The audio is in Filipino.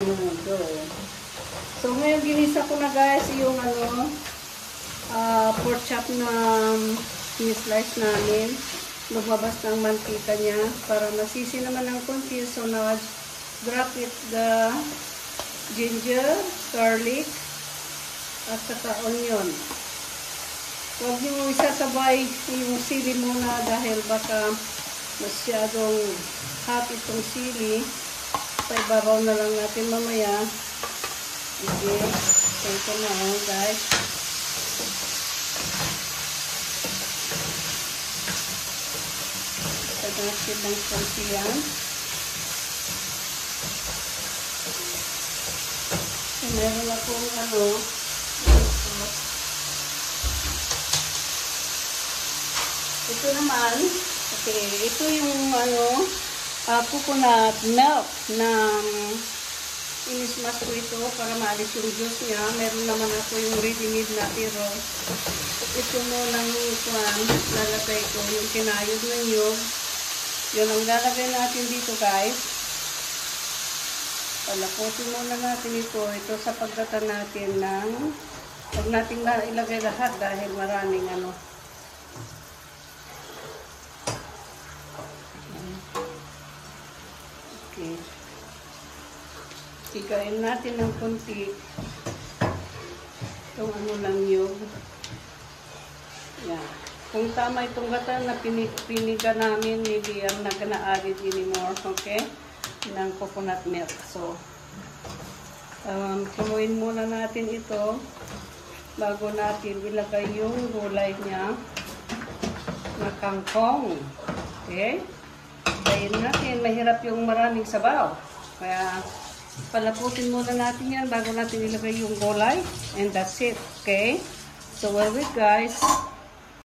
menudo. So, ngayon ginisa ko na guys yung pork chop na slice namin. Lumabas ng mantika niya para masisi naman ng konti. So, now drop it the ginger, garlic, at saka onion. Huwag niyo isasabay yung sili muna dahil baka masyadong hot itong sili. Paibabaw na lang natin mamaya. Okay. So, ito na guys. Tagasin ng konti yan. So, meron akong ito naman, okay, ito yung coconut milk ng inismas ko ito para maalis yung juice niya. Meron naman ako yung ready-made na pero ito munang lalagay ko yung kinayod ng nyug. Yun ang lalagay natin dito guys. Palakotin muna natin ito. Ito sa pagdatan natin ng huwag natin na ilagay lahat dahil maraming okay. Higain natin ng konti itong lang yung yan. Kung tama itong gata na piniga namin, maybe I'm not gonna add it anymore, okay? Ng coconut milk. So, kumuin muna natin ito bago natin ilagay yung gulay niya na kangkong. Okay? Dahil natin, mahirap yung maraming sabaw. Kaya, palaputin muna natin yan bago natin ilagay yung gulay. And that's it. Okay? So, well, wait guys.